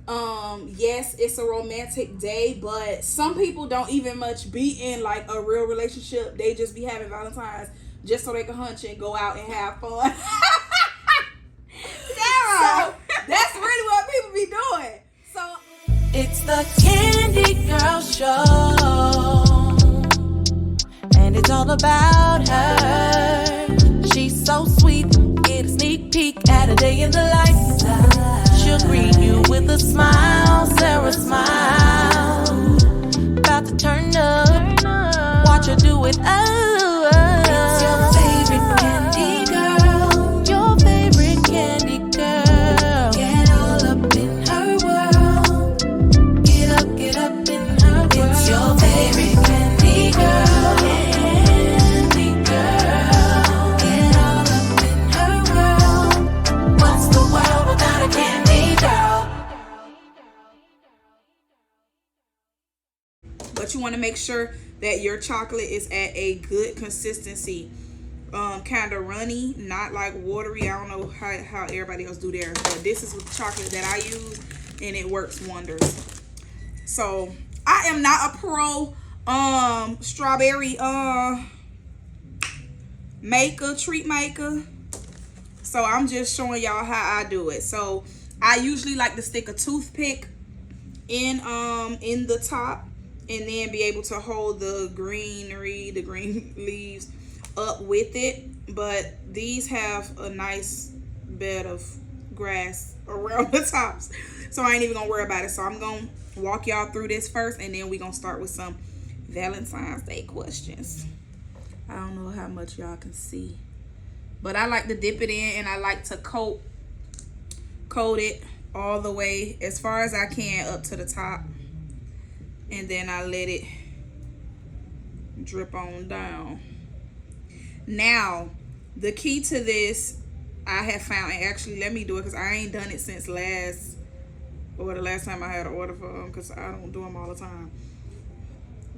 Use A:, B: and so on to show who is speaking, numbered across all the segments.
A: Yes, it's a romantic day, but some people don't even much be in like a real relationship. They just be having Valentine's just so they can hunch and go out and have fun.
B: Sarah!
A: So that's really what people be doing. So
C: it's the Candy Girl Show, and it's all about her. She's so sweet, get a sneak peek at a day in the life. She'll greet you with a smile, Sarah smile. About to turn up, watch her do it. Oh, it's your favorite candy girl, your favorite candy girl. Get all up in her world, get up in her world. It's your favorite candy girl, candy girl. Get all up in her world. What's the world without a candy girl?
A: but you want to make sure that your chocolate is at a good consistency. Kind of runny, not like watery. I don't know how everybody else do theirs, but this is the chocolate that I use and it works wonders. So I am not a pro strawberry treat maker, so I'm just showing y'all how I do it. So I usually like to stick a toothpick in the top and then be able to hold the green leaves up with it. But these have a nice bed of grass around the tops, so I ain't even gonna worry about it. So I'm gonna walk y'all through this first, and then we gonna start with some Valentine's Day questions. I don't know how much y'all can see, but I like to dip it in, and I like to coat it all the way as far as I can up to the top, and then I let it drip on down. Now the key to this I have found, and actually let me do it because I ain't done it since the last time I had an order for them, because I don't do them all the time.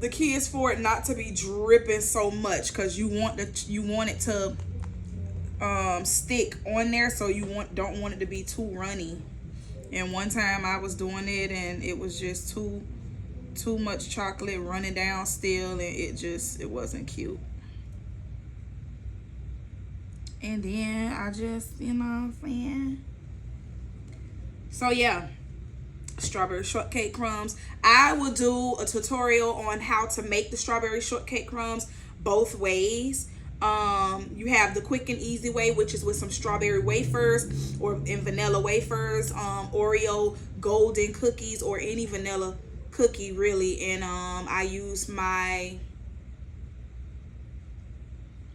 A: The key is for it not to be dripping so much, because you want it to stick on there, so you don't want it to be too runny. And one time I was doing it and it was just too much chocolate running down still, and it wasn't cute. And then I just, you know what I'm saying? So yeah, strawberry shortcake crumbs. I will do a tutorial on how to make the strawberry shortcake crumbs both ways. You have the quick and easy way, which is with some strawberry wafers or in vanilla wafers, Oreo golden cookies, or any vanilla cookie really. And I use my,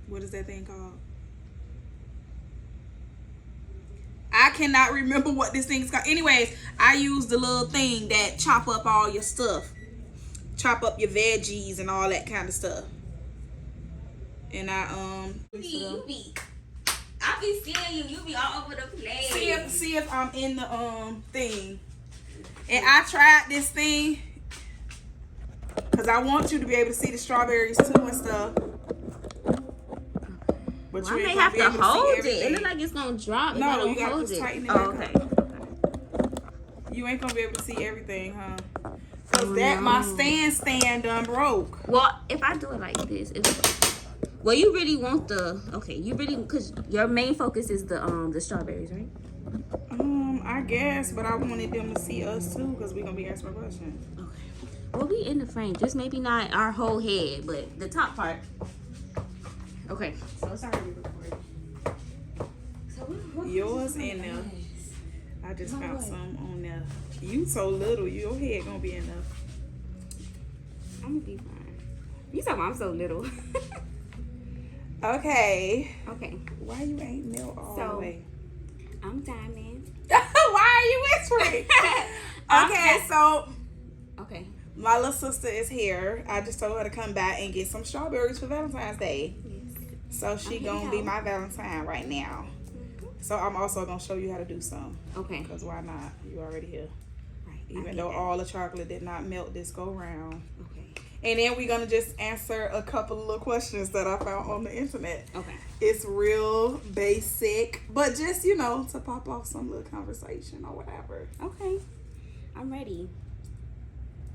A: what is that thing called? I cannot remember what this thing is called. Anyways, I use the little thing that chop up all your stuff, chop up your veggies and all that kind of stuff. And I
B: be seeing you be all over the place.
A: See if I'm in the thing. And I tried this thing because I want you to be able to see the strawberries too and stuff. But
B: I may have to hold it. It looks like it's gonna drop.
A: No, you gotta just tighten it back
B: okay.
A: up. You ain't gonna be able to see everything, huh? Cause my stand done broke.
B: Well, if I do it like this, well, you really want because your main focus is the strawberries, right?
A: I guess, but I wanted them to see us too, because we're gonna be asking questions.
B: Okay. Well, we in the frame, just maybe not our whole head, but the top part. Okay. So sorry to record. So what
A: yours in there. I just found some on there. You so little, your head gonna be enough.
B: I'm gonna be fine. You talking about I'm so little.
A: Okay.
B: Why
A: you ain't milk all the way?
B: I'm Diamond.
A: Why are you whispering? Okay. My little sister is here. I just told her to come back and get some strawberries for Valentine's Day. Yes. So she gonna be my Valentine right now. So I'm also gonna show you how to do some.
B: Okay.
A: Because why not? You already here.
B: Right.
A: Even though all the chocolate did not melt this go round.
B: Okay.
A: And then we're gonna just answer a couple of little questions that I found on the internet.
B: Okay.
A: It's real basic, but just, to pop off some little conversation or whatever.
B: Okay. I'm ready.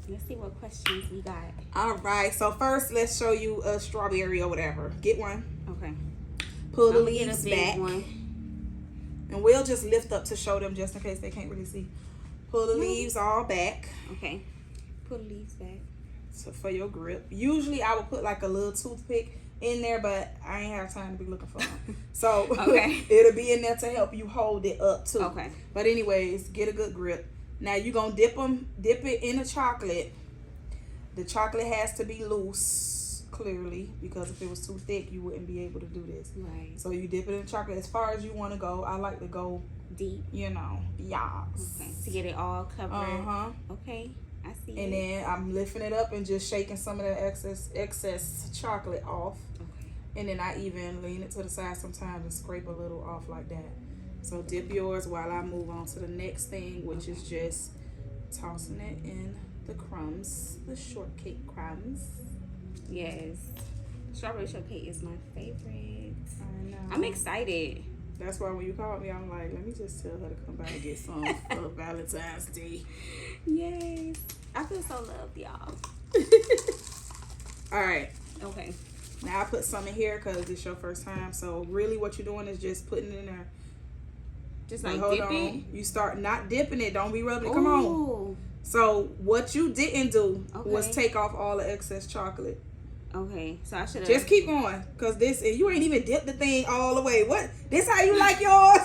B: Let's see what questions we got.
A: All right. So first, let's show you a strawberry or whatever. Get one.
B: Okay.
A: Pull the
B: I'm gonna get
A: leaves
B: a big
A: back.
B: one.
A: And we'll just lift up to show them just in case they can't really see. Pull the leaves all back.
B: Okay. Pull the leaves back.
A: So for your grip. Usually I would put like a little toothpick in there, but I ain't have time to be looking for them. So
B: Okay.
A: it'll be in there to help you hold it up too.
B: Okay.
A: But anyways, get a good grip. Now you're going to dip it in the chocolate. The chocolate has to be loose, clearly, because if it was too thick, you wouldn't be able to do this.
B: Right.
A: So you dip it in chocolate as far as you want to go. I like to go
B: Deep.
A: yes.
B: Okay. To get it all covered.
A: Uh-huh.
B: Okay. I see.
A: And then I'm lifting it up and just shaking some of the excess chocolate off.
B: Okay.
A: And then I even lean it to the side sometimes and scrape a little off like that. So dip yours while I move on to the next thing, which is just tossing it in the crumbs, the shortcake crumbs.
B: Yes. Strawberry shortcake is my favorite.
A: I know.
B: I'm excited.
A: That's why when you called me, I'm like, let me just tell her to come by and get some for Valentine's Day.
B: Yes. I feel so loved, y'all.
A: All right.
B: Okay.
A: Now I put some in here because it's your first time. So really what you're doing is just putting it in there.
B: Just like
A: hold
B: dip
A: on.
B: it.
A: You start not dipping it. Don't be rubbing it. Come on.
B: Ooh.
A: So what you didn't do was
B: Okay.
A: take off all the excess chocolate.
B: Okay. So I should have.
A: Just keep going, cause this you ain't even dipped the thing all the way. What? This how you like yours?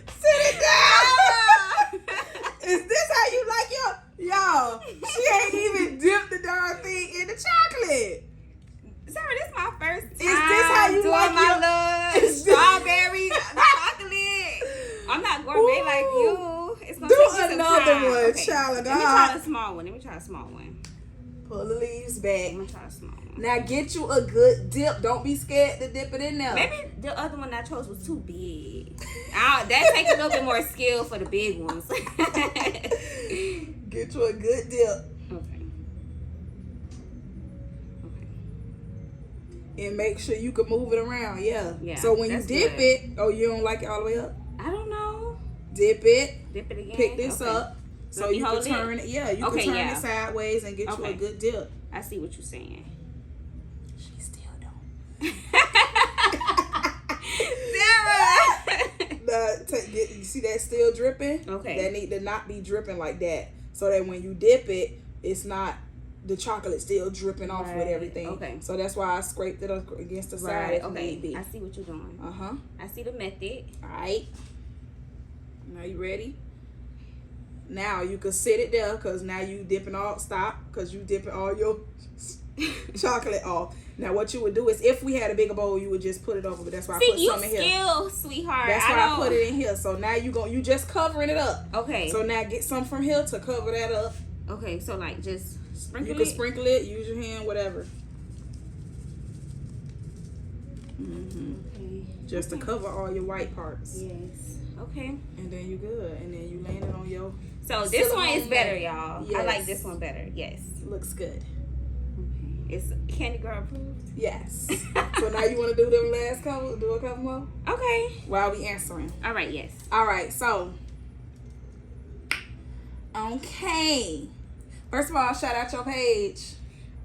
A: Sit it down. Is this how you like your? Y'all, she ain't even dipped the darn thing in the chocolate.
B: Sarah, this is my first time.
A: Is this how you
B: doing
A: like
B: my
A: your-
B: little
A: Is this-
B: strawberry chocolate? I'm not gourmet like you. It's gonna
A: Do
B: take me some
A: another
B: time.
A: one,
B: Okay.
A: child of
B: Let me
A: God.
B: try a small one.
A: Pull the leaves back.
B: I'm gonna try a small one.
A: Now get you a good dip. Don't be scared to dip it in there.
B: Maybe the other one I chose was too big. That takes a little bit more skill for the big ones.
A: Get you a good dip.
B: Okay.
A: And make sure you can move it around. Yeah.
B: Yeah,
A: So when you
B: that's
A: dip
B: good.
A: it, oh, you don't like it all the way up?
B: I don't know.
A: Dip it.
B: Dip it again.
A: Pick this
B: Okay.
A: up. So
B: Let me
A: you can
B: hold it?
A: turn it. Yeah, you
B: Okay,
A: can turn
B: yeah.
A: it sideways and get you
B: Okay.
A: a good dip.
B: I see what you're saying.
A: She still don't.
B: Sarah.
A: You see that still dripping?
B: Okay.
A: That need to not be dripping like that. So that when you dip it, it's not the chocolate still dripping off with
B: Right,
A: everything.
B: okay.
A: So that's why I scraped it up against the side
B: Right.
A: if
B: Okay.
A: need be.
B: I see what you're doing.
A: Uh-huh.
B: I see the method.
A: Alright. Now you ready? Now you can sit it there because now you dipping all because you dipping all your chocolate off. Now what you would do is if we had a bigger bowl, you would just put it over. But that's why I
B: See,
A: put
B: you
A: some in here.
B: skill, sweetheart.
A: That's why I put it in here. So now you just covering it up.
B: Okay.
A: So now get some from here to cover that up.
B: Okay. So like just sprinkle
A: You
B: it.
A: can sprinkle it, use your hand, whatever.
B: Okay.
A: Just to cover all your white parts.
B: Yes. Okay.
A: And then you good. And then you land it on your
B: So this one is
A: silicone
B: better,
A: mat.
B: y'all. I
A: Yes.
B: like this one better. Yes.
A: Looks good.
B: Okay. It's Candy Girl approved.
A: Yes. So now you want to do them last couple? Do a couple more?
B: Okay.
A: While we answering.
B: All right. Yes.
A: All right. So. Okay. First of all, shout out your page.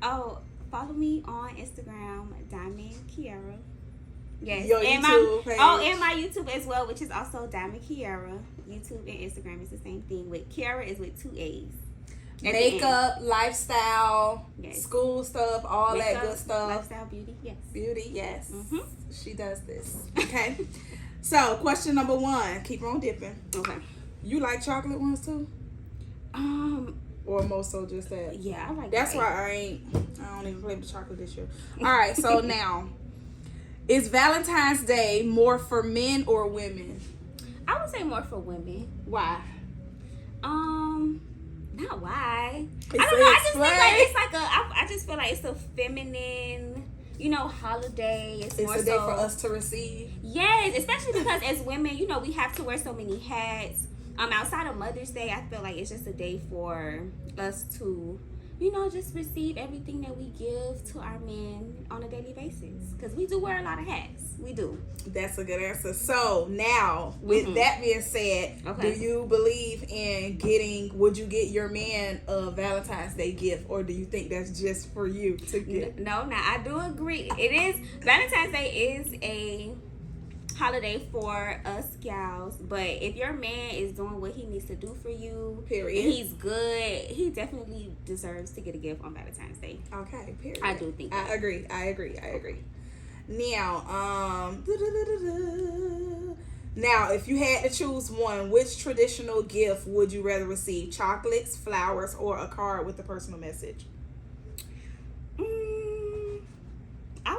B: Oh, follow me on Instagram, Diamond Kiara. Yes.
A: Your
B: and
A: YouTube page.
B: and my YouTube as well, which is also Diamond Kiara. YouTube and Instagram is the same thing. With Kiara is with 2 A's. At the end.
A: Makeup, lifestyle,
B: Yes.
A: school stuff, all
B: Makeup,
A: that good stuff.
B: Lifestyle, beauty. Yes.
A: Beauty, yes.
B: Mhm.
A: She does this. Okay. So, question number 1. Keep on dipping.
B: Okay.
A: You like chocolate ones too? Or more so just that?
B: Yeah, I like
A: That's
B: that.
A: why I don't even play with the chocolate this year. All right, so now, is Valentine's Day more for men or women?
B: I would say more for women.
A: Why?
B: Not why.
A: It's
B: I don't know. I just feel
A: explain.
B: like it's like I just feel like it's a feminine, holiday. It's more
A: It's a day
B: so
A: for us to receive.
B: Yes, especially because as women, we have to wear so many hats. Outside of Mother's Day, I feel like it's just a day for us to you know, just receive everything that we give to our men on a daily basis. Because we do wear a lot of hats. We do.
A: That's a good answer. So now, with that being said, do you believe in would you get your man a Valentine's Day gift, or do you think that's just for you to get?
B: No, I do agree. Valentine's Day is a holiday for us gals, but if your man is doing what he needs to do for you,
A: period,
B: and he's good, he definitely deserves to get a gift on Valentine's Day.
A: Okay, period.
B: I do think that.
A: I agree. Now, if you had to choose one, which traditional gift would you rather receive? Chocolates, flowers, or a card with a personal message?
B: I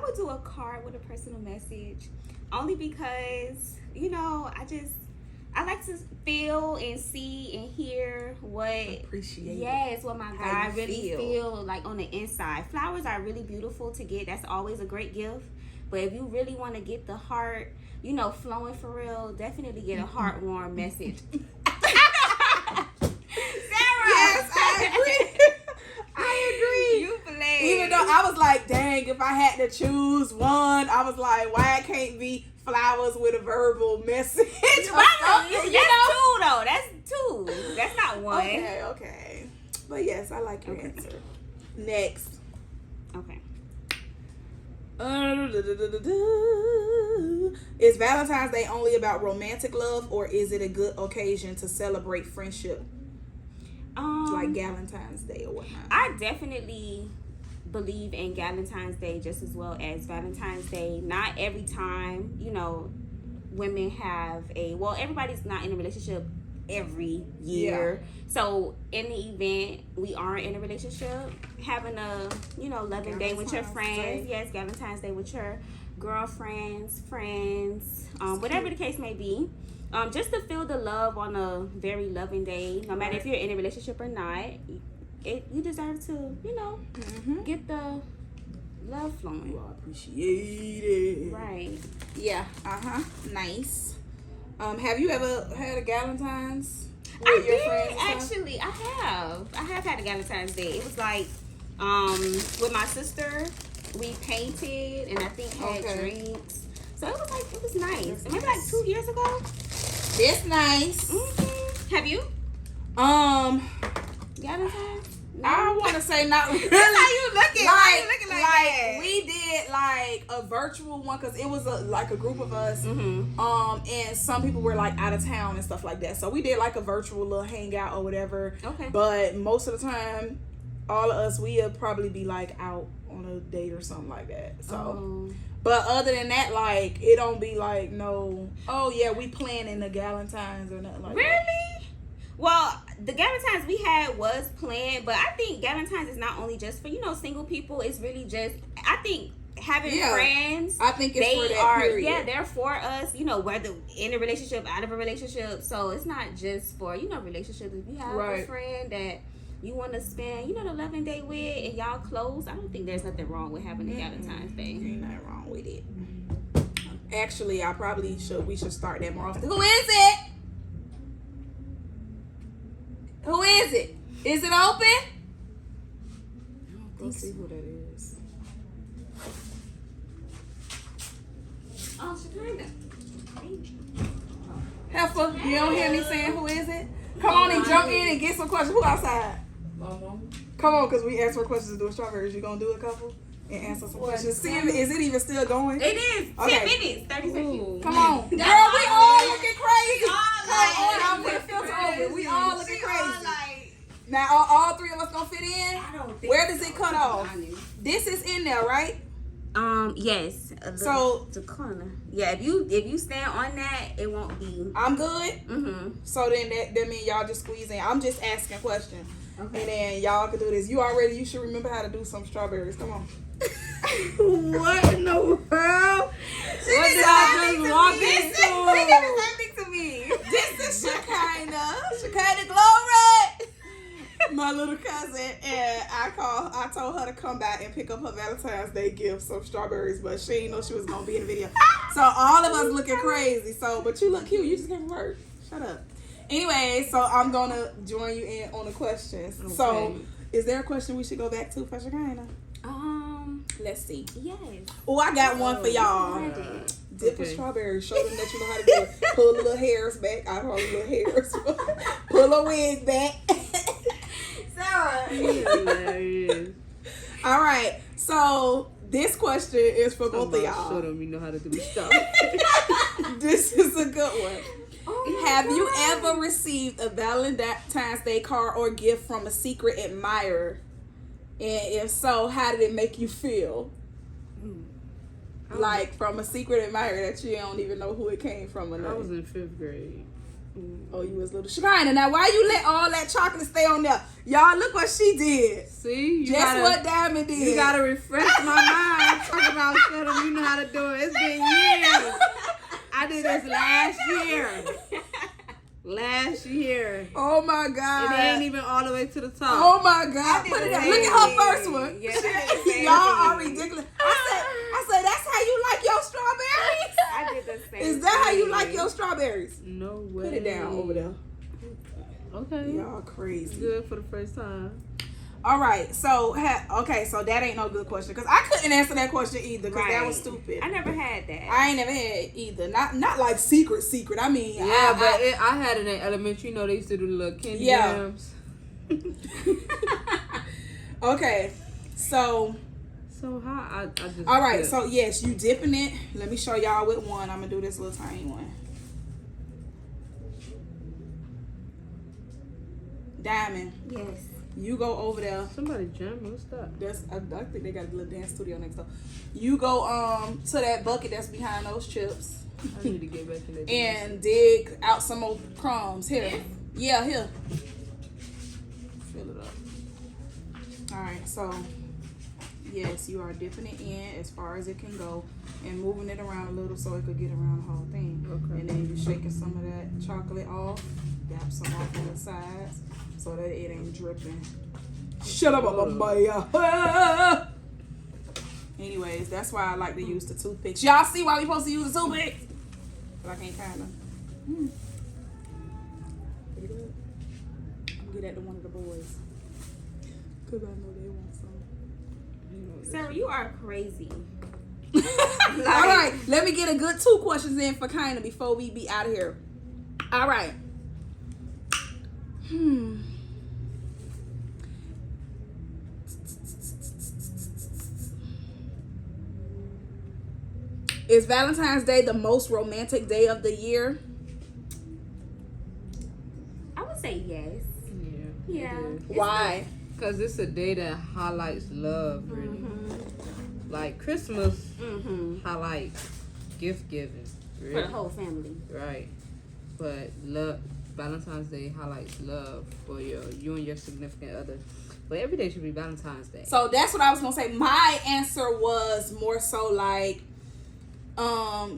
B: would do a card with a personal message, only because, you know, I like to feel and see and hear what my guy really feel like on the inside. Flowers are really beautiful to get. That's always a great gift. But if you really want to get the heart, you know, flowing for real, definitely get a heart-warm message. Sarah!
A: Yes, I agree.
B: You play.
A: Even though I was like, dang, if I had to choose one, I was like, why it can't be flowers with a verbal message?
B: That's two, though. That's two. That's not one.
A: Okay. But yes, I like your answer. Next.
B: Okay.
A: Is Valentine's Day only about romantic love, or is it a good occasion to celebrate friendship? Like Valentine's Day or whatnot.
B: I definitely believe in Valentine's Day just as well as Valentine's Day. Not every time, you know, women have everybody's not in a relationship every year. Yeah. So in the event we are in a relationship, having a, you know, loving day with your friends. Yes, Valentine's Day with your girlfriends, friends, whatever the case may be. Just to feel the love on a very loving day, no matter if you're in a relationship or not, you deserve to, you know, get the love flowing.
A: You are appreciated.
B: Right.
A: Yeah. Nice. Have you ever had a Valentine's with
B: I
A: your
B: did,
A: friends?
B: actually. I have had a Valentine's Day. It was like, with my sister, we painted and I think had drinks. So it was nice. Maybe like 2 years ago.
A: It's nice.
B: Have you? Valentine's? No.
A: I want to say not really.
B: That's how you looking. Why you looking like that?
A: We did like a virtual one because it was like a group of us. And some people were like out of town and stuff like that. So we did like a virtual little hangout or whatever. Okay. But most of the time, all of us, we'll probably be like out on a date or something like that. So. But other than that, like, it don't be like we planning the Valentine's or nothing like that.
B: Really? Well, the Valentine's we had was planned, but I think Valentine's is not only just for, you know, single people. It's really just, I think, having friends.
A: I think it's for that period.
B: Yeah, they're for us, you know, whether in a relationship, out of a relationship. So it's not just for, you know, relationships. If you have a friend that you want to spend, you know, the loving day with, and y'all close, I don't think there's nothing wrong with having a Valentine's Day.
A: Ain't nothing wrong with it. Actually, we should start that more often. Who is it? Who is it? Is it open? Let's see who that is.
B: Oh, Shekinah.
A: Heifer, you don't hear me saying who is it? Come on and jump in and get some questions. Who outside? Come on, because we asked for questions to do with strawberries. You gonna do a couple and answer some questions? See, is it even still going?
B: It is. 10 minutes, 30 seconds.
A: Come on. Girl, we all looking crazy. I'm with filter open. We all looking crazy. Now, all three of us gonna fit in?
B: I don't think
A: Where does it cut off? This is in there, right?
B: Yes.
A: So
B: the corner. Yeah, if you stand on that, it won't be.
A: I'm good. So then that means y'all just squeeze in. I'm just asking questions. Okay. And then y'all can do this. You should remember how to do some strawberries. Come on. What in the world? What did I just walk into?
B: She did the same thing to me.
A: This is Shekinah Glory. My little cousin, and I told her to come back and pick up her Valentine's Day gift, some strawberries, but she didn't know she was gonna be in the video. So all of us looking crazy. But you look cute. You just came from work. Shut up. Anyway, so I'm gonna join you in on the questions.
B: Okay.
A: So, is there a question we should go back to for Shekinah? Let's see.
B: Yes.
A: Oh, I got one for y'all.
B: Ready.
A: Dip a strawberry. Show them that you know how to do it. Pull the little hairs back. I call them little hairs. Pull a wig back.
B: Sarah.
D: Hilarious.
A: All right. So this question is for both of y'all.
D: Show them you know how to do stuff.
A: This is a good one.
B: Oh,
A: Have you ever received a Valentine's Day card or gift from a secret admirer? And if so, how did it make you feel? Like from a secret admirer that you don't even know who it came from or
D: I
A: nothing.
D: was in 5th grade.
A: Oh, you was little Shekinah. Now, why you let all that chocolate stay on there? Y'all, look what she did.
D: See? You
A: Guess
D: gotta,
A: what Diamond did?
D: You gotta refresh my mind. Talk about show them you know how to do it. It's been years. I did this last year. Last year.
A: Oh my
D: And
A: God.
D: it ain't even all the way to the top.
A: Oh my God.
B: did
A: Put it
B: the
A: up.
B: same
A: Look at her
B: thing.
A: first one.
B: Yes, I did the same
A: Y'all are
B: thing.
A: ridiculous. I said, that's how you like your strawberries?
B: I did the same.
A: Is that how you
B: thing.
A: like your strawberries?
D: No way.
A: Put it down over there.
D: Okay.
A: Y'all crazy.
D: Good for the first time.
A: All right. So, okay. So that ain't no good question because I couldn't answer that question either because that was
B: Right.
A: stupid.
B: I never had that.
A: I ain't never had either. Not like secret. I mean,
D: Yeah, I had it in elementary. You know, they used to do the little candy
A: Yeah.
D: jams.
A: Okay. So,
D: So how I just.
A: all right.
D: did-
A: So yes, you dipping it. Let me show y'all with one. I'm gonna do this little tiny one. Diamond,
B: Yes.
A: you go over there.
D: Somebody jamming. What's that?
A: I think they got a little dance studio next door. You go to that bucket that's behind those chips
D: I need to get back in there.
A: and dig out some more crumbs. Here. Yeah, here. Fill it up. Alright, so yes, you are dipping it in as far as it can go and moving it around a little so it could get around the whole thing.
D: Okay.
A: And then you're shaking some of that chocolate off, dab some off on the sides so that it ain't dripping. Shut up, Maya. Anyways, that's why I like to use the toothpicks. Y'all see why we supposed to use the toothpicks? But I can't find them. Pretty good. I'm gonna get that to one of the boys. Because I know they want some.
B: Sarah, you are crazy.
A: All right, let me get a good 2 questions in for Kinda before we be out of here. All right. Is Valentine's Day the most romantic day of the year?
B: I would say yes.
D: Yeah.
B: Yeah.
A: Why?
D: Because it's a day that highlights love, really. Like Christmas highlights gift giving,
B: For
D: really.
B: the whole family.
D: Right. But love, Valentine's Day highlights love for you and your significant other. But every day should be Valentine's Day.
A: So that's what I was gonna say. My answer was more so like,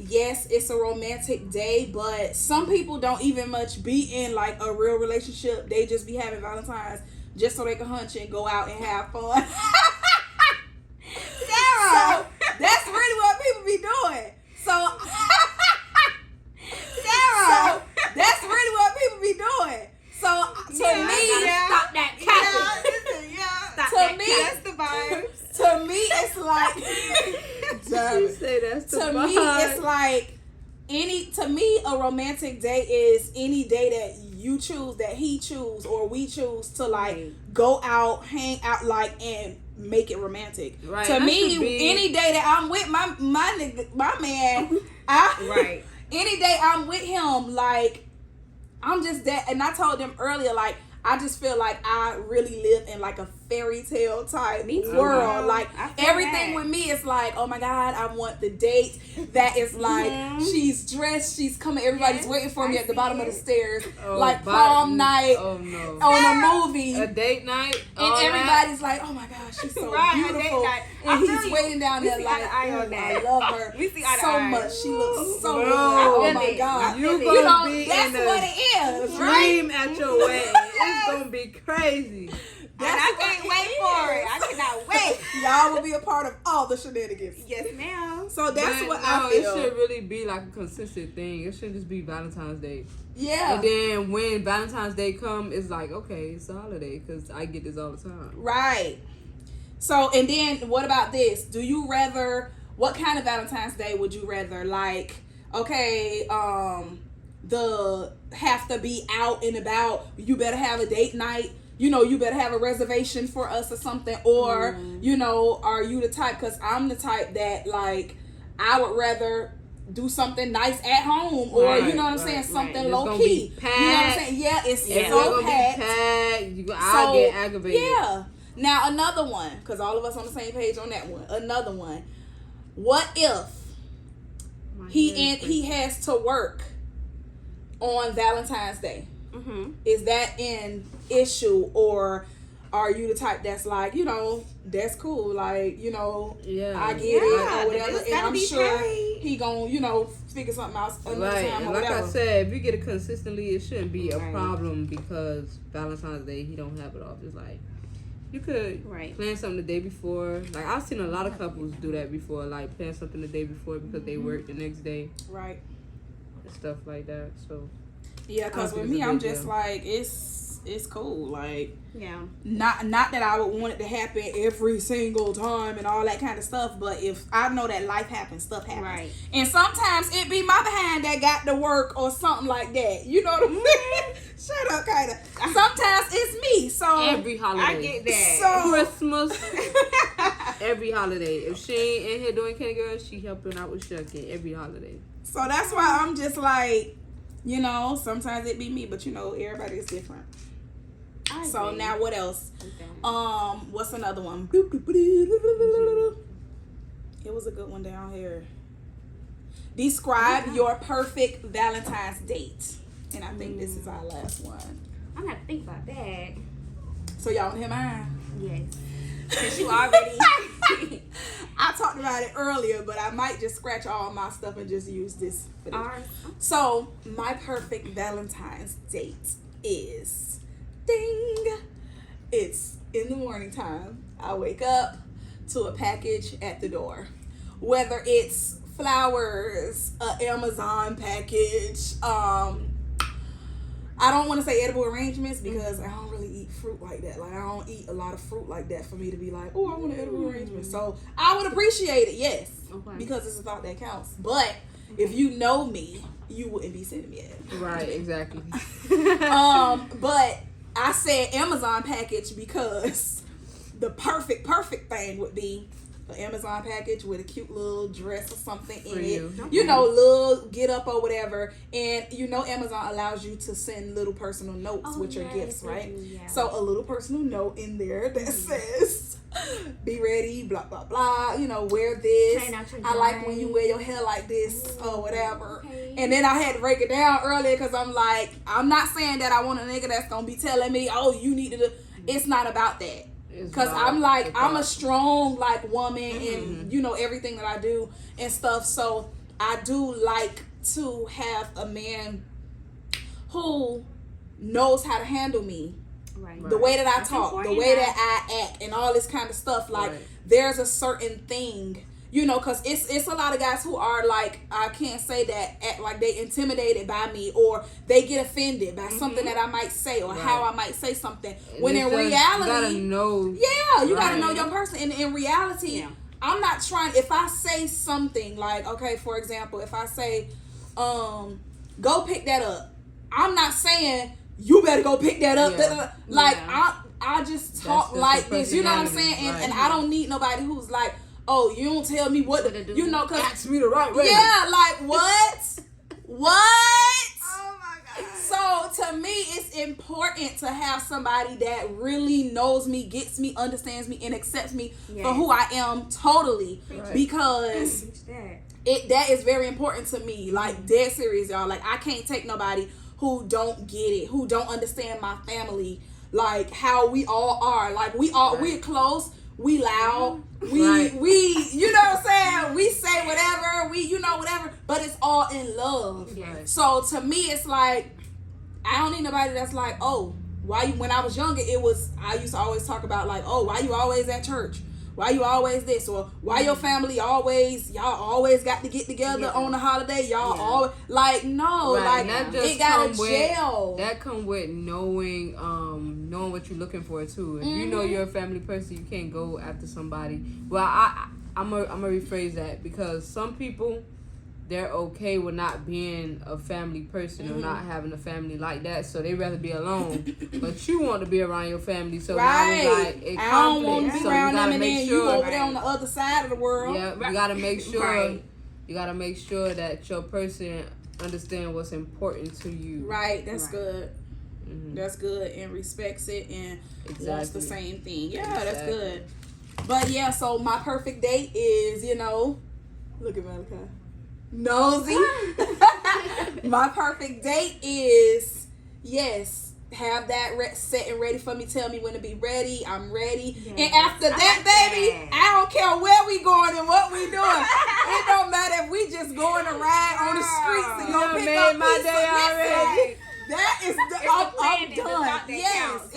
A: yes, it's a romantic day, but some people don't even much be in like a real relationship. They just be having Valentine's just so they can hunch and go out and have fun.
B: Sarah!
A: So that's really what people be doing. So
B: Sarah!
A: So that's really what people be doing. So to me,
B: Stop that capping. Stop
A: To
B: that
A: me-
B: capping. That's the vibe.
A: to me, it's like.
D: You say that's the
A: To
D: vibe.
A: me, it's like a romantic day is any day that you choose, that he choose, or we choose to like go out, hang out, like, and make it romantic.
D: Right,
A: To
D: that
A: me,
D: should be-
A: any day that I'm with my nigga, my man,
B: Right.
A: any day I'm with him, like, I'm just that. And I told them earlier, like, I just feel like I really live in like a fairy tale type
B: Me too.
A: world. Like
B: I feel
A: everything
B: that.
A: with me is like, oh my God, I want the date that is like she's dressed, she's coming, everybody's
B: Yes,
A: waiting for me
B: I
A: at the
B: see
A: bottom of the
B: it.
A: stairs,
D: Oh,
A: like
D: but-
A: prom night
D: Oh no.
A: on a movie.
D: A date night.
A: And
D: all
A: everybody's like, oh my gosh, she's so
B: Right, a date
A: beautiful.
B: night. I
A: And
B: feel
A: he's
B: you.
A: waiting down
B: We
A: there
B: see
A: like,
B: eye to eye on
A: I
B: that.
A: love her
B: We see eye to
A: so
B: eye.
A: much. She looks so
D: Bro.
A: good. Oh
B: I
A: my
B: feel it.
A: God.
D: You
B: You
D: gonna
A: You know,
D: be
A: that's
D: in
A: what
D: the
A: it is, right?
D: dream at your wedding. It's gonna be crazy.
B: I can't wait for it. I cannot wait.
A: Y'all will be a part of all the shenanigans.
B: Yes, ma'am.
A: So that's
D: But
A: what
D: no,
A: I feel.
D: It should really be like a consistent thing. It should just be Valentine's Day.
A: Yeah.
D: And then when Valentine's Day come, it's like, okay, it's a holiday because I get this all the time.
A: Right. So, and then what about this? Do you rather, what kind of Valentine's Day would you rather? Like, okay, the have to be out and about, you better have a date night, you know, you better have a reservation for us or something, or, you know, are you the type, because I'm the type that, like, I would rather do something nice at home, or
D: Right,
A: you know what I'm
D: right,
A: saying,
D: right.
A: something
D: It's
A: low
D: gonna
A: key.
D: be
A: You know what I'm
D: packed.
A: saying? Yeah, it's
D: It's
A: so
D: gonna
A: packed.
D: be packed. I get aggravated.
A: Yeah. Now another one, because all of us on the same page on that one. Another one. What if he has to work on Valentine's Day?
B: Mm-hmm.
A: Is that an issue, or are you the type that's like, you know, that's cool, like, you know,
D: Yeah.
A: I get
B: Yeah,
A: it or
B: the
A: whatever,
B: bills
A: and
B: gotta
A: I'm
B: be
A: sure
B: paid.
A: he gonna, you know, figure something out another
D: Right,
A: time
D: and
A: or
D: like
A: whatever.
D: I said, if you get it consistently, it shouldn't be a
B: Right.
D: problem because Valentine's Day, he don't have it off. It's like, you could
B: Right.
D: plan something the day before. Like, I've seen a lot of couples do that before, like, plan something the day before because they work the next day
A: Right.
D: and stuff like that, so.
A: Yeah, because
D: I
A: with
D: think
A: me,
D: it's a
A: I'm
D: big
A: just
D: deal.
A: like, it's cool, like,
B: Yeah.
A: not that I would want it to happen every single time and all that kind of stuff, but if I know that life happens, stuff happens.
B: Right.
A: And sometimes it be my behind that got to work or something like that. You know what I'm saying? Shut up, kind of. Sometimes it's me. So
D: Every holiday.
B: I get that.
A: So
D: Christmas, every holiday. If she ain't in here doing Candy Girl, she helping out with Shortcake every holiday.
A: so that's why I'm just like, you know, sometimes it be me, but you know, everybody is different.
B: I
A: So
B: agree.
A: now what else?
B: Okay.
A: What's another one? It was a good one down here. Describe your perfect Valentine's date. And I think this is our last one.
B: I'm gonna have to think about that.
A: So y'all want to hear mine?
B: Yes. Since you already.
A: I talked about it earlier, but I might just scratch all my stuff and just use this for this.
B: Alright.
A: So my perfect Valentine's date is ding. It's in the morning time. I wake up to a package at the door. Whether it's flowers, an Amazon package, I don't want to say edible arrangements because I don't really eat fruit like that. Like, I don't eat a lot of fruit like that for me to be like, oh, I want an edible arrangement. So I would appreciate it, yes,
B: Okay.
A: because it's a thought that counts. But if you know me, you wouldn't be sending me it.
D: Right, exactly.
A: But I said Amazon package because the perfect thing would be an Amazon package with a cute little dress or something in
D: For
A: it.
D: you.
A: You know, little get up or whatever. And you know, Amazon allows you to send little personal notes
B: Oh,
A: with your
B: yes,
A: gifts,
B: they
A: right?
B: do, yeah.
A: So a little personal note in there that says, be ready, blah, blah, blah. You know, wear this.
B: Plan out your
A: I like
B: day.
A: when you wear your hair like this or whatever.
B: Okay.
A: And then I had to break it down earlier because I'm like, I'm not saying that I want a nigga that's going to be telling me, oh, you need to do. It's not about that.
D: It's
A: Because
D: about
A: I'm like,
D: the
A: I'm a
D: thought.
A: strong, like, woman and, you know, everything that I do and stuff. So I do like to have a man who knows how to handle me.
B: Right.
A: The way that I
B: That's
A: talk, the
B: important,
A: way
B: guys.
A: that I act, and all this kind of stuff. Like,
D: Right.
A: there's a certain thing, you know, because it's a lot of guys who are like, I can't say that, act like they intimidated by me, or they get offended by something that I might say, or how I might say something. When in
D: It's just,
A: reality,
D: you gotta know.
A: yeah, you gotta
D: Right.
A: know your person. And in reality,
B: Yeah.
A: I'm not trying. If I say something like, okay, for example, if I say, go pick that up, I'm not saying you better go pick that up.
D: Yeah.
A: Da, da, da. Like,
B: Yeah.
A: I just talk
D: just
A: like
D: your
A: this. You know what I'm
D: personality,
A: saying? And,
D: right.
A: and I don't need nobody who's like, oh, you don't tell me what to do. You know, cause
D: Ask me the right way.
A: yeah, like what? What?
B: Oh my god.
A: So to me, it's important to have somebody that really knows me, gets me, understands me, and accepts me for
B: Yes.
A: who I am totally.
D: Right.
A: Because that is very important to me. Like, dead serious, y'all. Like, I can't take nobody who don't get it, who don't understand my family, like how we all are. Like, we're close, we loud,
D: Right.
A: we you know what I'm saying? We say whatever, whatever, but it's all in love.
B: Yes.
A: So to me, it's like, I don't need nobody that's like, oh, why you, when I was younger, I used to always talk about like, oh, why you always at church? Why you always this? Or why your family y'all always got to get together on the holiday? Y'all always, like, no, like, it got a jail.
D: That come with knowing what you're looking for too. If you know you're a family person, you can't go after somebody. Well, I'm gonna rephrase that, because some people, they're okay with not being a family person or not having a family like that, so they rather be alone. But you want to be around your family, so now it's like it
A: I don't want to be
D: so
A: around them, and
D: make
A: then
D: sure,
A: you over there on the other side of the world.
D: Yeah, you gotta make sure. You gotta make sure that your person understand what's important to you.
A: Right, that's good. That's good, and respects it and wants the same thing. Yeah, that's good. But yeah, so my perfect date is, look at Malachi. Nosy. My perfect date is, yes, have that set and ready for me. Tell me when to be ready. I'm ready. Yes. And after that, baby, I don't care where we going and what we doing. It don't matter if we just going to ride on the streets and go pick up
D: my day already.
A: That is I'm done. Yes,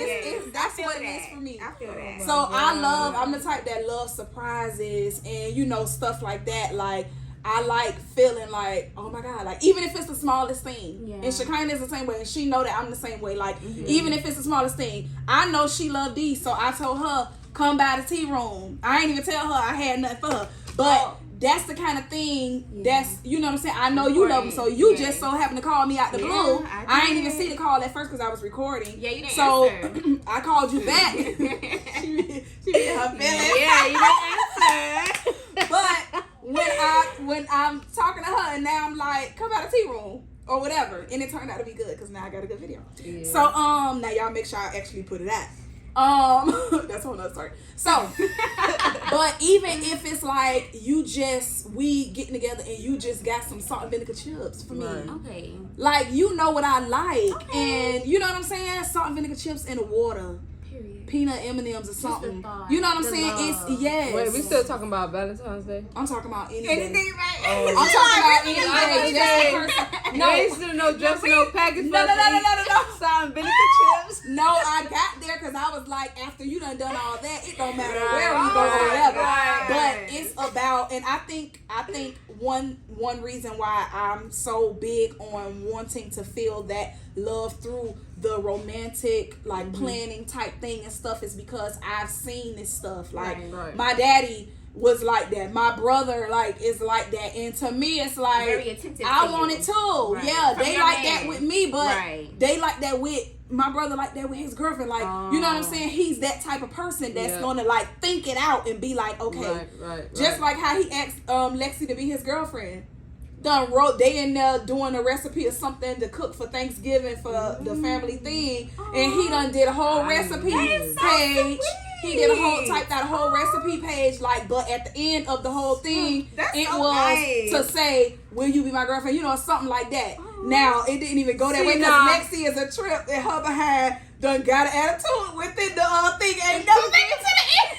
A: that's what it is for me.
B: I feel that.
A: So I'm the type that loves surprises and stuff like that. Like, I like feeling like, oh my God, like, even if it's the smallest thing. Yeah. And Shekinah is the same way, and she know that I'm the same way. Like, even if it's the smallest thing, I know she loved these, so I told her, come by the tea room. I ain't even tell her I had nothing for her. But that's the kind of thing that's, you know what I'm saying? I know you love them, so you just so happen to call me out the blue. I ain't even see the call at first because I was recording.
B: Yeah, you didn't
A: answer. I called you back. she did her feelings.
B: Yeah, you didn't answer.
A: But when I'm talking to her and now I'm like, come out of tea room or whatever, and it turned out to be good because now I got a good video. Yeah. So now y'all make sure I actually put it out. That's a whole nother story. So, but even if it's like we getting together and you just got some salt and vinegar chips for me.
B: Okay.
A: Like, you know what I like, and you know what I'm saying? Salt and vinegar chips in the water. Peanut M&Ms or something. You know what I'm saying? It's yes.
D: Wait, we still talking about Valentine's Day?
A: I'm talking about any
B: anything,
A: day.
B: right?
A: I'm talking about any day.
D: No, you should no package.
A: No.
D: Salt and vinegar chips.
A: No, I got there because I was like, after you done all that, it don't matter where we go or whatever. But it's about, and I think one reason why I'm so big on wanting to feel that love through the romantic, like, planning type thing and stuff is because I've seen this stuff. Like, my daddy was like that. My brother, like, is like that. And to me, it's like,
B: very attentive
A: I want it too.
B: Right.
A: Yeah,
B: From
A: they
B: your
A: like
B: man.
A: that with me, but they like that with my brother, like that with his girlfriend. Like, you know what I'm saying? He's that type of person that's gonna, like, think it out and be like, okay.
D: Right.
A: Just like how he asked Lexi to be his girlfriend. They in there doing a recipe or something to cook for Thanksgiving for the family thing, and he done did a whole recipe page. He did typed out a whole recipe page, like, but at the end of the whole thing, to say, will you be my girlfriend? You know, something like that. Now, it didn't even go that way because Lexi is a trip and her behind done got an attitude within the thing. Ain't never made it to the end.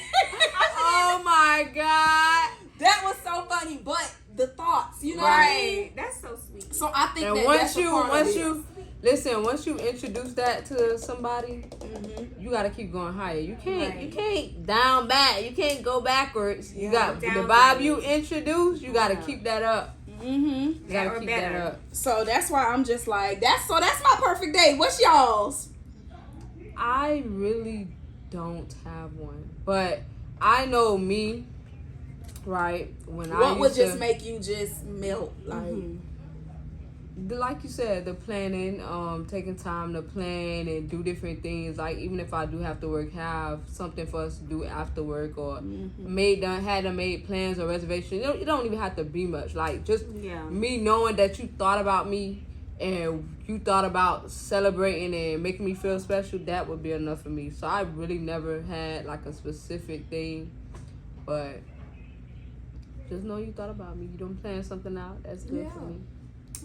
D: Oh my God.
A: That was so funny, but the thoughts, you know what I mean? That's so sweet. So I think that
D: once you introduce that to somebody, you gotta keep going higher. You can't down back. You can't go backwards. You got the vibe you introduce. You gotta keep that up. You gotta keep that up.
A: So that's why I'm just like that's my perfect day. What's y'all's?
D: I really don't have one, but I know me. Right,
A: what would just make you just melt,
D: like you said, the planning, taking time to plan and do different things. Like, even if I do have to work, have something for us to do after work, or made plans or reservations. It don't even have to be much. Like, just me knowing that you thought about me and you thought about celebrating and making me feel special, that would be enough for me. So I really never had like a specific thing, but just know you thought about me. You don't plan something out. That's good for me.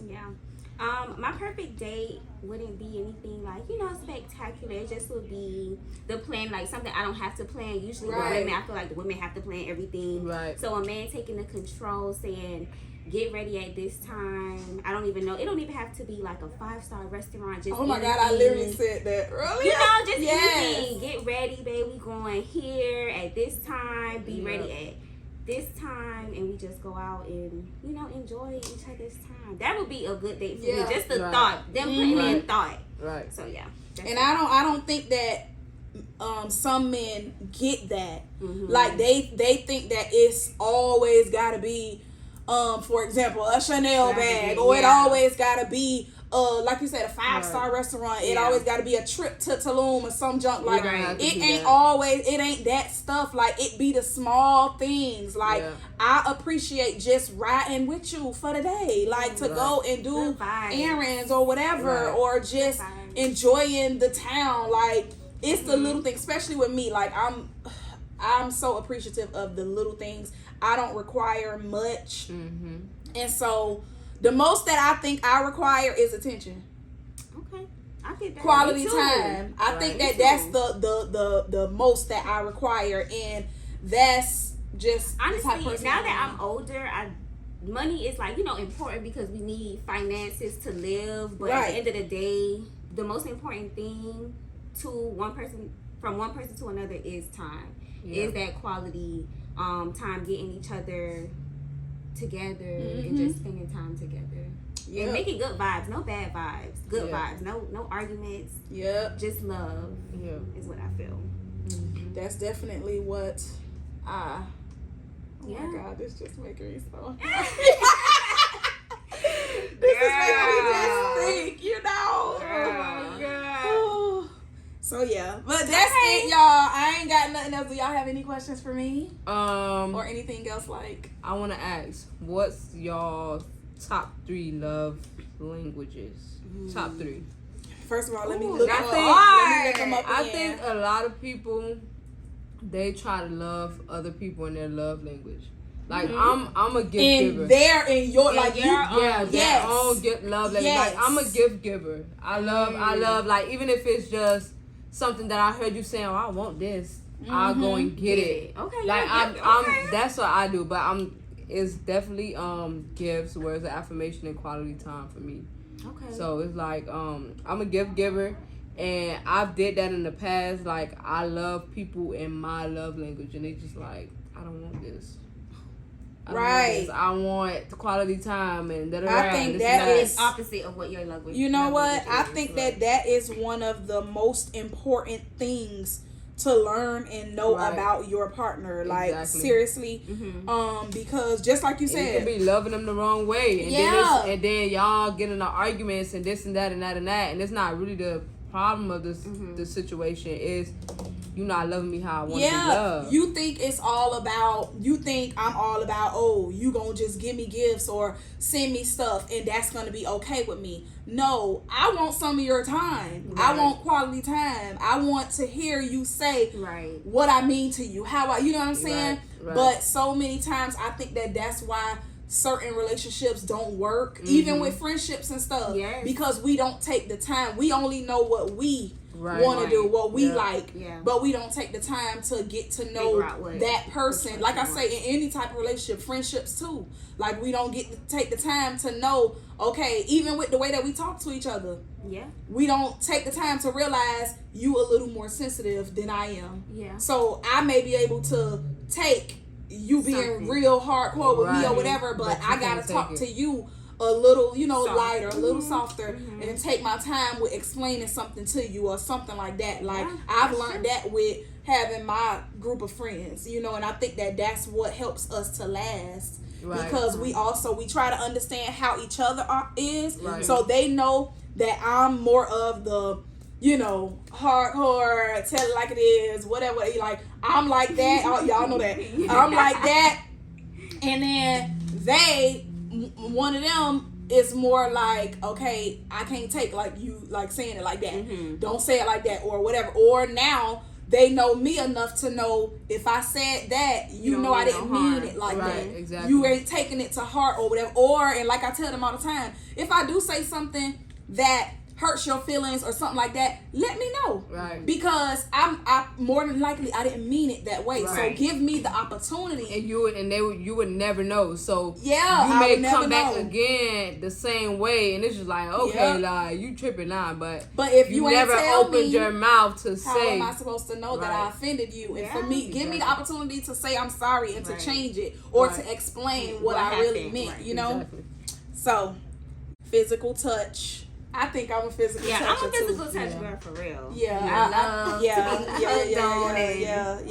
B: Yeah. My perfect date wouldn't be anything like, spectacular. It just would be the plan, like something I don't have to plan. Usually with women, I feel like the women have to plan everything.
D: Right.
B: So a man taking the control, saying, get ready at this time. I don't even know. It don't even have to be like a 5-star restaurant. Just
A: Oh my
B: anything.
A: God, I literally said that earlier.
B: You know, just
A: Yes.
B: anything. Get ready, babe. We going here at this time. Be ready at this time, and we just go out and, you know, enjoy each other's time. That would be a good date for me. Just the thought, them putting in thought.
D: Right.
B: So yeah.
A: And I don't think that some men get that.
B: Mm-hmm.
A: Like they think that it's always gotta be for example, a Chanel bag, or it always gotta be like you said, a 5-star restaurant. It always gotta be a trip to Tulum or some junk. Like it ain't that stuff. Like it be the small things. Like I appreciate just riding with you for the day, like to go and do errands or whatever, or just enjoying the town. Like it's the little things, especially with me. Like I'm so appreciative of the little things. I don't require much, and so the most that I think I require is attention.
B: Okay, I get that.
A: Quality time. I think that's the most that I require, and that's just
B: honestly. Now that I'm older, money is like, you know, important because we need finances to live. But at the end of the day, the most important thing to one person, from one person to another, is time. Is that quality time, getting each other together and just spending time together and making good vibes, no bad vibes, good vibes, no arguments, just love is what I feel.
A: That's definitely what I my God, this just making me so this is making me just think, you know. Oh my God. So yeah, but that's it, y'all. I ain't got nothing else. Do y'all have any questions for me? Or anything else? Like,
D: I want to ask, what's y'all top 3 love languages? Top 3.
A: First of all, let me look them up.
D: I think a lot of people, they try to love other people in their love language. Like I'm a gift giver.
A: Their
D: own gift love language.
A: Yes.
D: Like I'm a gift giver. I love like, even if it's just something that I heard you saying, oh, I want this, I'll go and get it. Okay, like I'm that's what I do. But it's definitely gifts, words of affirmation, and quality time for me. Okay. So it's like I'm a gift giver, and I've did that in the past. Like I love people in my love language, and they just like, I don't want this. I want the quality time and
A: I think that is
B: opposite of what your love language.
A: You know what? I think that is one of the most important things to learn and know about your partner. Like seriously, because just like you said,
D: you could be loving them the wrong way, and then y'all get into arguments and this and that and that and that, and it's not really the problem of this the situation. Is you not loving me how I want to be loved.
A: You think I'm all about, oh, you gonna just give me gifts or send me stuff and that's gonna be okay with me. No, I want some of your time. I want quality time. I want to hear you say what I mean to you, you know what I'm saying? But so many times I think that's why certain relationships don't work, even with friendships and stuff, because we don't take the time. We only know what we want to do, what we like, but we don't take the time to get to know that person. Like I say, in any type of relationship, friendships too, like we don't get to take the time to know, okay, even with the way that we talk to each other, we don't take the time to realize you a little more sensitive than I am. So I may be able to take you being real hardcore with me or whatever, but I gotta talk to you a little, lighter, a little softer, and take my time with explaining something to you or something like that. Like I've learned that with having my group of friends, and I think that's what helps us to last, because we try to understand how each other is, so they know that I'm more of the hardcore, tell it like it is, whatever. Like I'm like that. Y'all know that I'm like that, and then one of them is more like, okay, I can't take like you like saying it like that. Don't say it like that or whatever. Or now they know me enough to know if I said that, you know I didn't mean it like that.
D: Exactly.
A: You ain't taking it to heart or whatever. And like I tell them all the time, if I do say something that hurts your feelings or something like that, let me know.
D: Right.
A: Because I more than likely I didn't mean it that way.
B: Right.
A: So give me the opportunity.
D: And you would never know. So
A: Yeah,
D: you
A: I
D: may
A: would never
D: come back
A: know.
D: again the same way, and it's just like, okay, like you tripping now, but
A: if you ain't
D: never
A: tell
D: opened
A: me,
D: your mouth to
A: how
D: say,
A: am I supposed to know that I offended you? And for
B: Yeah.
A: me, give me the opportunity to say I'm sorry and to
B: Right.
A: change it or
D: Right.
A: to explain
B: What
A: what I really
B: happened.
A: meant.
B: Right.
A: You know.
D: Exactly.
A: So, physical touch. I think I'm a physical
B: Yeah,
A: toucher
B: I'm a physical
A: too.
B: touch girl for real.
A: Yeah,
B: I love
A: yeah,
B: to be hugged on and
A: yes.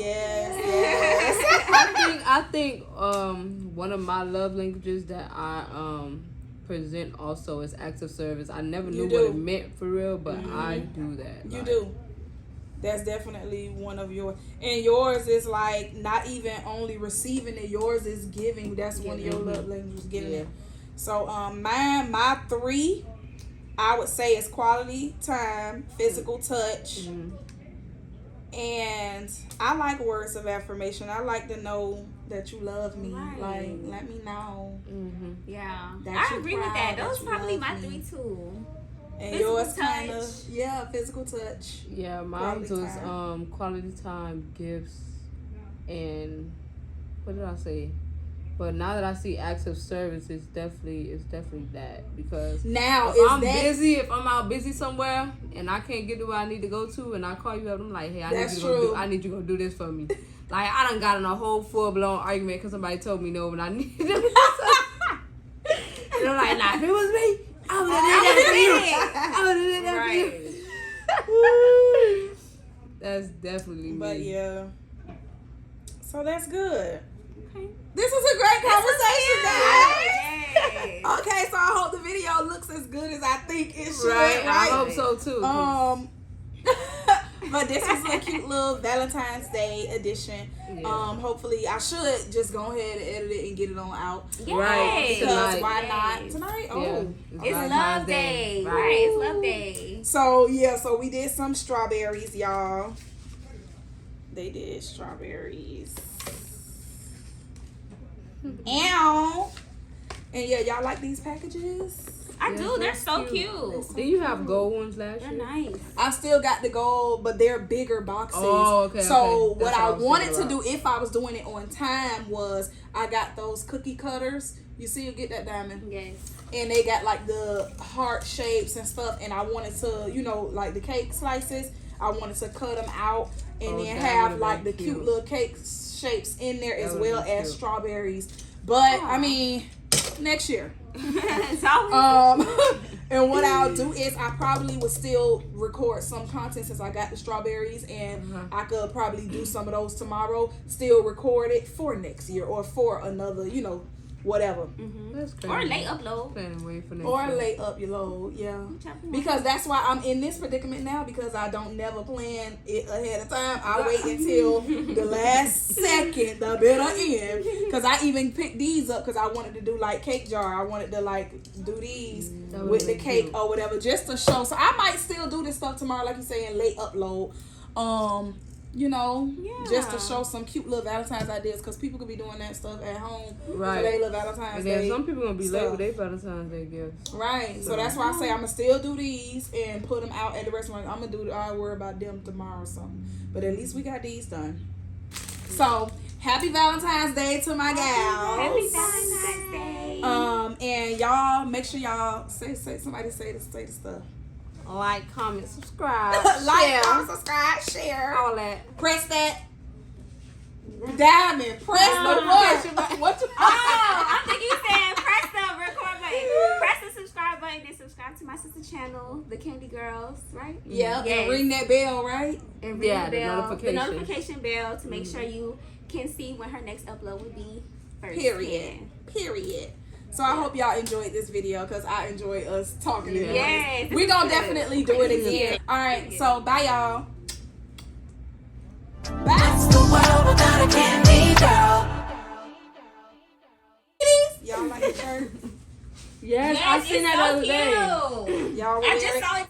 D: I think one of my love languages that I present also is acts of service. I never knew what it meant for real, but I do that.
A: You do. That's definitely one of yours. And yours is like not even only receiving it, yours is giving. That's one of your love languages, giving it. So my 3, I would say, is quality time, physical touch, and I like words of affirmation. I like to know that you love me.
B: Right.
A: Like, let me know.
B: Yeah,
A: That
B: I
A: you
B: agree with
A: proud
B: that.
A: that
B: Those
A: you
B: probably
A: love
B: my
A: me.
B: 3 too.
A: And
B: Physical
A: yours kind of,
B: touch.
A: physical touch.
D: Yeah, mine
A: Quality
D: was
A: time.
D: quality time, gifts, and what did I say? But now that I see acts of service, it's definitely that, because
A: Now
D: if
A: is
D: I'm
A: that
D: busy, if I'm out busy somewhere and I can't get to where I need to go to, and I call you up, I'm like, hey, I need
A: That's
D: you to go
A: true.
D: I need you to go do this for me. Like, I done got in a whole full blown argument because somebody told me no when I needed them to do something. And I'm like, nah, if it was me, I would have did that for you. I would have did that for you. That's definitely me.
A: But yeah. So that's good.
B: Okay.
A: This was a great conversation, guys.
B: Yay.
A: Okay, so I hope the video looks as good as I think it should.
D: Right, I
A: Right?
D: hope so too.
A: But this was a cute little Valentine's Day edition.
D: Yeah.
A: Hopefully I should just go ahead and edit it and get it on out.
D: Right,
B: Yay.
A: Because
D: tonight.
A: why
B: Yay.
A: not tonight? Oh.
D: Yeah.
B: It's
D: Valentine's
B: love day. Right, it's love day.
A: So yeah, so we did some strawberries, y'all. They did strawberries. Ow. And yeah, y'all like these packages?
B: I
D: Yeah,
B: do. They're
D: that's
B: so
D: cute.
B: cute.
D: Did you have gold ones last
B: They're
D: year?
B: nice.
A: I still got the gold, but they're bigger boxes.
D: Oh, okay,
A: So
D: okay.
A: what
D: That's
A: I
D: what I was
A: wanted
D: thinking
A: to do
D: about.
A: if I was doing it on time was I got those cookie cutters. You see, you get that, Diamond?
B: Yes.
A: And they got like the heart shapes and stuff. And I wanted to, like the cake slices, I wanted to cut them out and then
D: that
A: have
D: would've
A: like the
D: been
A: cute
D: cute.
A: little cake shapes in there as
D: would've
A: well
D: been
A: as
D: cute.
A: strawberries. But
B: Aw.
A: I mean, next year.
B: It's always
A: And what I'll do is I probably would still record some content since I got the strawberries, and I could probably do some of those tomorrow, still record it for next year or for another, whatever.
D: That's crazy.
B: or late upload.
D: Planning way for next
A: Or
D: year.
A: lay up your load, yeah.
B: Whichever one.
A: Because that's why I'm in this predicament now, because I don't never plan it ahead of time. I wait until the last second, the bitter end. Because I even picked these up because I wanted to do like cake jar. I wanted to like do these
D: That
A: with the
D: would've been
A: cake
D: cute.
A: or whatever, just to show. So I might still do this stuff tomorrow, like you say, and late upload. Just to show some cute little Valentine's ideas, because people could be doing that stuff at home
D: Right.
A: for their little Valentine's
D: And then
A: Day.
D: some people gonna be late
A: stuff.
D: with their Valentine's Day gifts.
A: Right. So that's why I say I'm gonna still do these and put them out at the restaurant. I'm gonna I'll worry about them tomorrow or something. But at least we got these done. So happy Valentine's Day to my gals.
B: Happy Valentine's Day.
A: And y'all make sure y'all say somebody say the stuff.
D: Like, comment, subscribe,
A: Like,
D: share,
A: comment, subscribe, share.
D: all that.
A: Press that diamond. Press the what? What you
B: I'm thinking you said press the record button. Press the subscribe button and subscribe to my sister channel, The Candy Girls, right?
A: Yeah,
B: Yes.
A: and ring that bell, right?
B: And ring
D: Yeah,
B: the
D: the
B: bell,
D: notification.
B: the notification bell to make sure you can see when her next upload will be first.
A: Period. So I hope y'all enjoyed this video, because I enjoy us talking to you.
B: Yes,
A: We gonna
B: this is
A: definitely do it again.
B: Yeah.
A: All right, so bye y'all. Bye.
C: What's the world without a candy girl?
A: Y'all like the shirt?
D: Yes, I seen that the other day.
B: Cute.
A: Y'all
B: I
A: wear
B: just
A: it?
B: saw it